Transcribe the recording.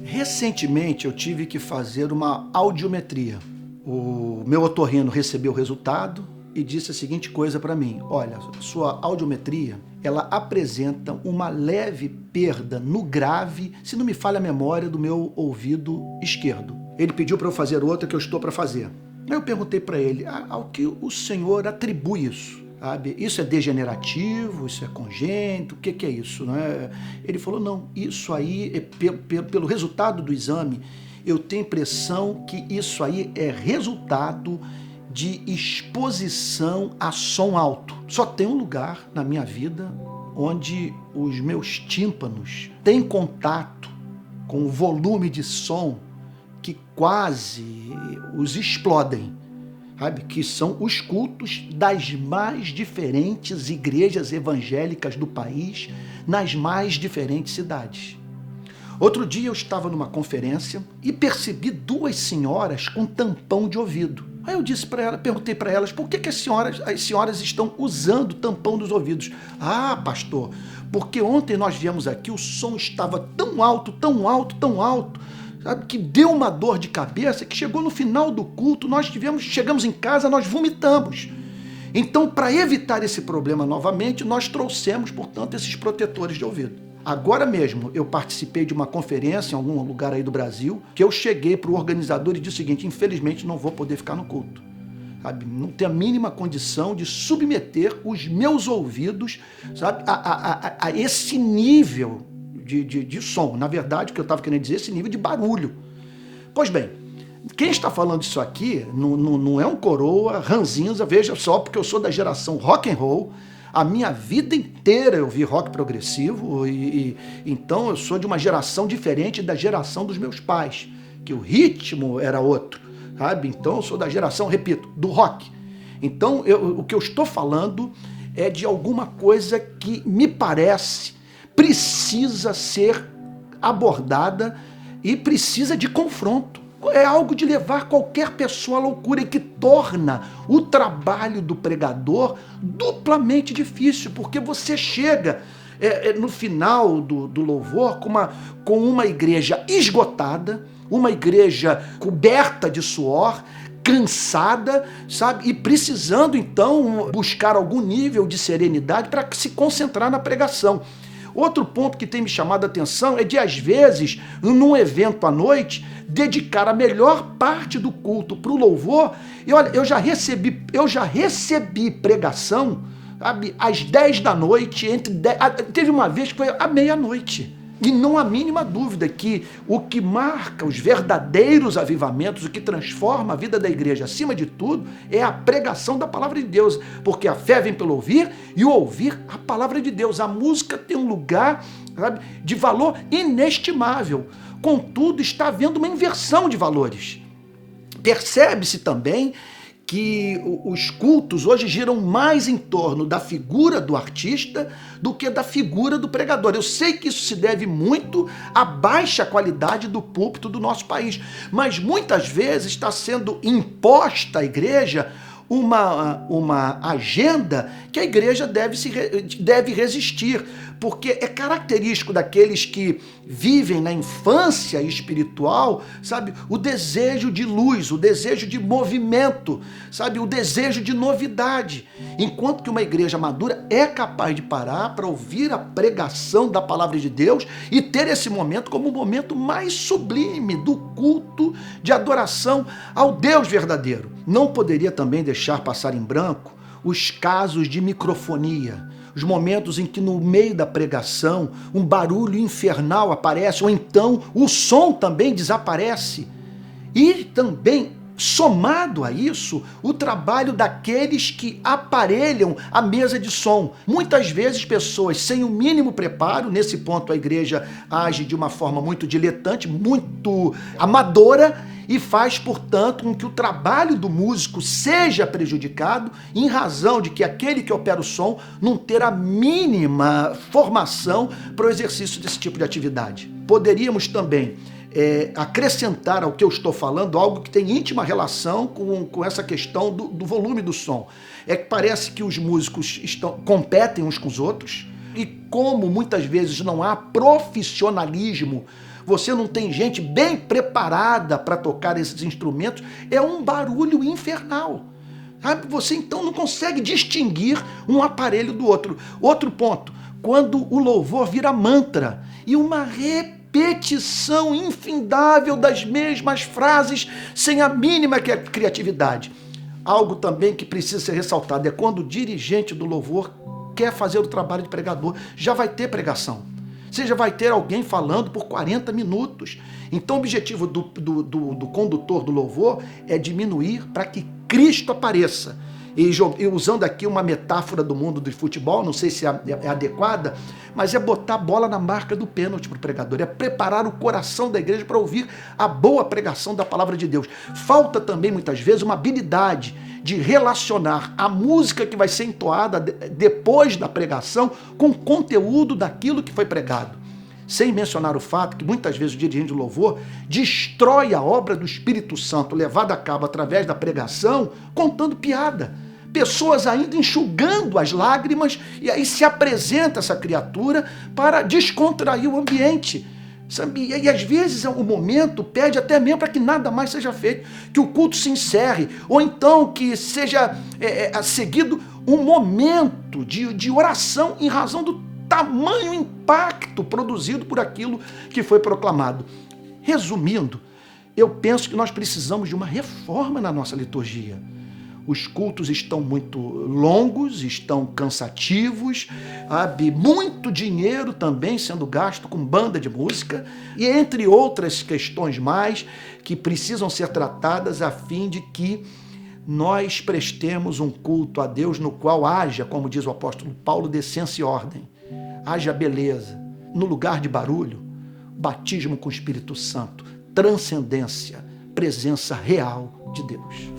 Recentemente eu tive que fazer uma audiometria. O meu otorrino recebeu o resultado e disse a seguinte coisa para mim: olha, sua audiometria, ela apresenta uma leve perda no grave, se não me falha a memória, do meu ouvido esquerdo. Ele pediu para eu fazer outra que eu estou para fazer. Aí eu perguntei para ele: ao que o senhor atribui isso? Sabe? Isso é degenerativo, isso é congênito, o que é isso? Né? Ele falou: não, isso aí, pelo resultado do exame, eu tenho a impressão que isso aí é resultado de exposição a som alto. Só tem um lugar na minha vida onde os meus tímpanos têm contato com o volume de som que quase os explodem, sabe? Que são os cultos das mais diferentes igrejas evangélicas do país, nas mais diferentes cidades. Outro dia eu estava numa conferência e percebi duas senhoras com tampão de ouvido. Aí eu disse para ela, perguntei para elas, por que as senhoras estão usando tampão dos ouvidos? Ah, pastor, porque ontem nós viemos aqui, o som estava tão alto, tão alto, tão alto, sabe, que deu uma dor de cabeça, que chegou no final do culto, chegamos em casa, nós vomitamos. Então, para evitar esse problema novamente, nós trouxemos, portanto, esses protetores de ouvido. Agora mesmo, eu participei de uma conferência em algum lugar aí do Brasil, que eu cheguei para o organizador e disse o seguinte: infelizmente não vou poder ficar no culto. Sabe? Não tenho a mínima condição de submeter os meus ouvidos, sabe, a esse nível de som. Na verdade, o que eu estava querendo dizer, esse nível de barulho. Pois bem, quem está falando isso aqui não é um coroa ranzinza, veja só, porque eu sou da geração rock and roll. A minha vida inteira eu vi rock progressivo, então eu sou de uma geração diferente da geração dos meus pais, que o ritmo era outro, sabe? Então eu sou da geração, repito, do rock. Então o que eu estou falando é de alguma coisa que me parece precisa ser abordada e precisa de confronto. É algo de levar qualquer pessoa à loucura e que torna o trabalho do pregador duplamente difícil, porque você chega no final do louvor com uma igreja esgotada, uma igreja coberta de suor, cansada, sabe? E precisando então buscar algum nível de serenidade para se concentrar na pregação. Outro ponto que tem me chamado a atenção é de, às vezes, num evento à noite, dedicar a melhor parte do culto para o louvor. E olha, eu já recebi pregação, sabe, às 10 da noite, teve uma vez que foi à meia-noite. E não há mínima dúvida que o que marca os verdadeiros avivamentos, o que transforma a vida da igreja, acima de tudo, é a pregação da palavra de Deus. Porque a fé vem pelo ouvir e o ouvir a palavra de Deus. A música tem um lugar, sabe, de valor inestimável. Contudo, está havendo uma inversão de valores. Percebe-se também que os cultos hoje giram mais em torno da figura do artista do que da figura do pregador. Eu sei que isso se deve muito à baixa qualidade do púlpito do nosso país, mas muitas vezes está sendo imposta à igreja uma agenda que a igreja deve resistir, porque é característico daqueles que vivem na infância espiritual, sabe, o desejo de luz, o desejo de movimento, sabe, o desejo de novidade, enquanto que uma igreja madura é capaz de parar para ouvir a pregação da palavra de Deus e ter esse momento como o momento mais sublime do culto de adoração ao Deus verdadeiro. Não poderia também deixar passar em branco os casos de microfonia, os momentos em que no meio da pregação um barulho infernal aparece, ou então o som também desaparece. E também, somado a isso, o trabalho daqueles que aparelham a mesa de som. Muitas vezes pessoas sem o mínimo preparo, nesse ponto a igreja age de uma forma muito diletante, muito amadora, e faz, portanto, com que o trabalho do músico seja prejudicado em razão de que aquele que opera o som não ter a mínima formação para o exercício desse tipo de atividade. Poderíamos também acrescentar ao que eu estou falando algo que tem íntima relação com essa questão do volume do som. É que parece que os músicos competem uns com os outros, e como muitas vezes não há profissionalismo você não tem gente bem preparada para tocar esses instrumentos, é um barulho infernal. Sabe? Você então não consegue distinguir um aparelho do outro. Outro ponto, quando o louvor vira mantra e uma repetição infindável das mesmas frases sem a mínima criatividade. Algo também que precisa ser ressaltado é quando o dirigente do louvor quer fazer o trabalho de pregador, já vai ter pregação. Você já vai ter alguém falando por 40 minutos. Então o objetivo do condutor do louvor é diminuir para que Cristo apareça. E usando aqui uma metáfora do mundo do futebol, não sei se é adequada, mas é botar a bola na marca do pênalti para o pregador, é preparar o coração da igreja para ouvir a boa pregação da palavra de Deus. Falta também, muitas vezes, uma habilidade de relacionar a música que vai ser entoada depois da pregação com o conteúdo daquilo que foi pregado. Sem mencionar o fato que muitas vezes o dirigente de louvor destrói a obra do Espírito Santo levada a cabo através da pregação, contando piada. Pessoas ainda enxugando as lágrimas, e aí se apresenta essa criatura para descontrair o ambiente. Sabe? E às vezes o momento pede até mesmo para que nada mais seja feito, que o culto se encerre, ou então que seja seguido um momento de oração em razão do tamanho impacto produzido por aquilo que foi proclamado. Resumindo, eu penso que nós precisamos de uma reforma na nossa liturgia. Os cultos estão muito longos, estão cansativos, muito dinheiro também sendo gasto com banda de música, e entre outras questões mais que precisam ser tratadas a fim de que nós prestemos um culto a Deus no qual haja, como diz o apóstolo Paulo, decência e ordem, haja beleza, no lugar de barulho, batismo com o Espírito Santo, transcendência, presença real de Deus.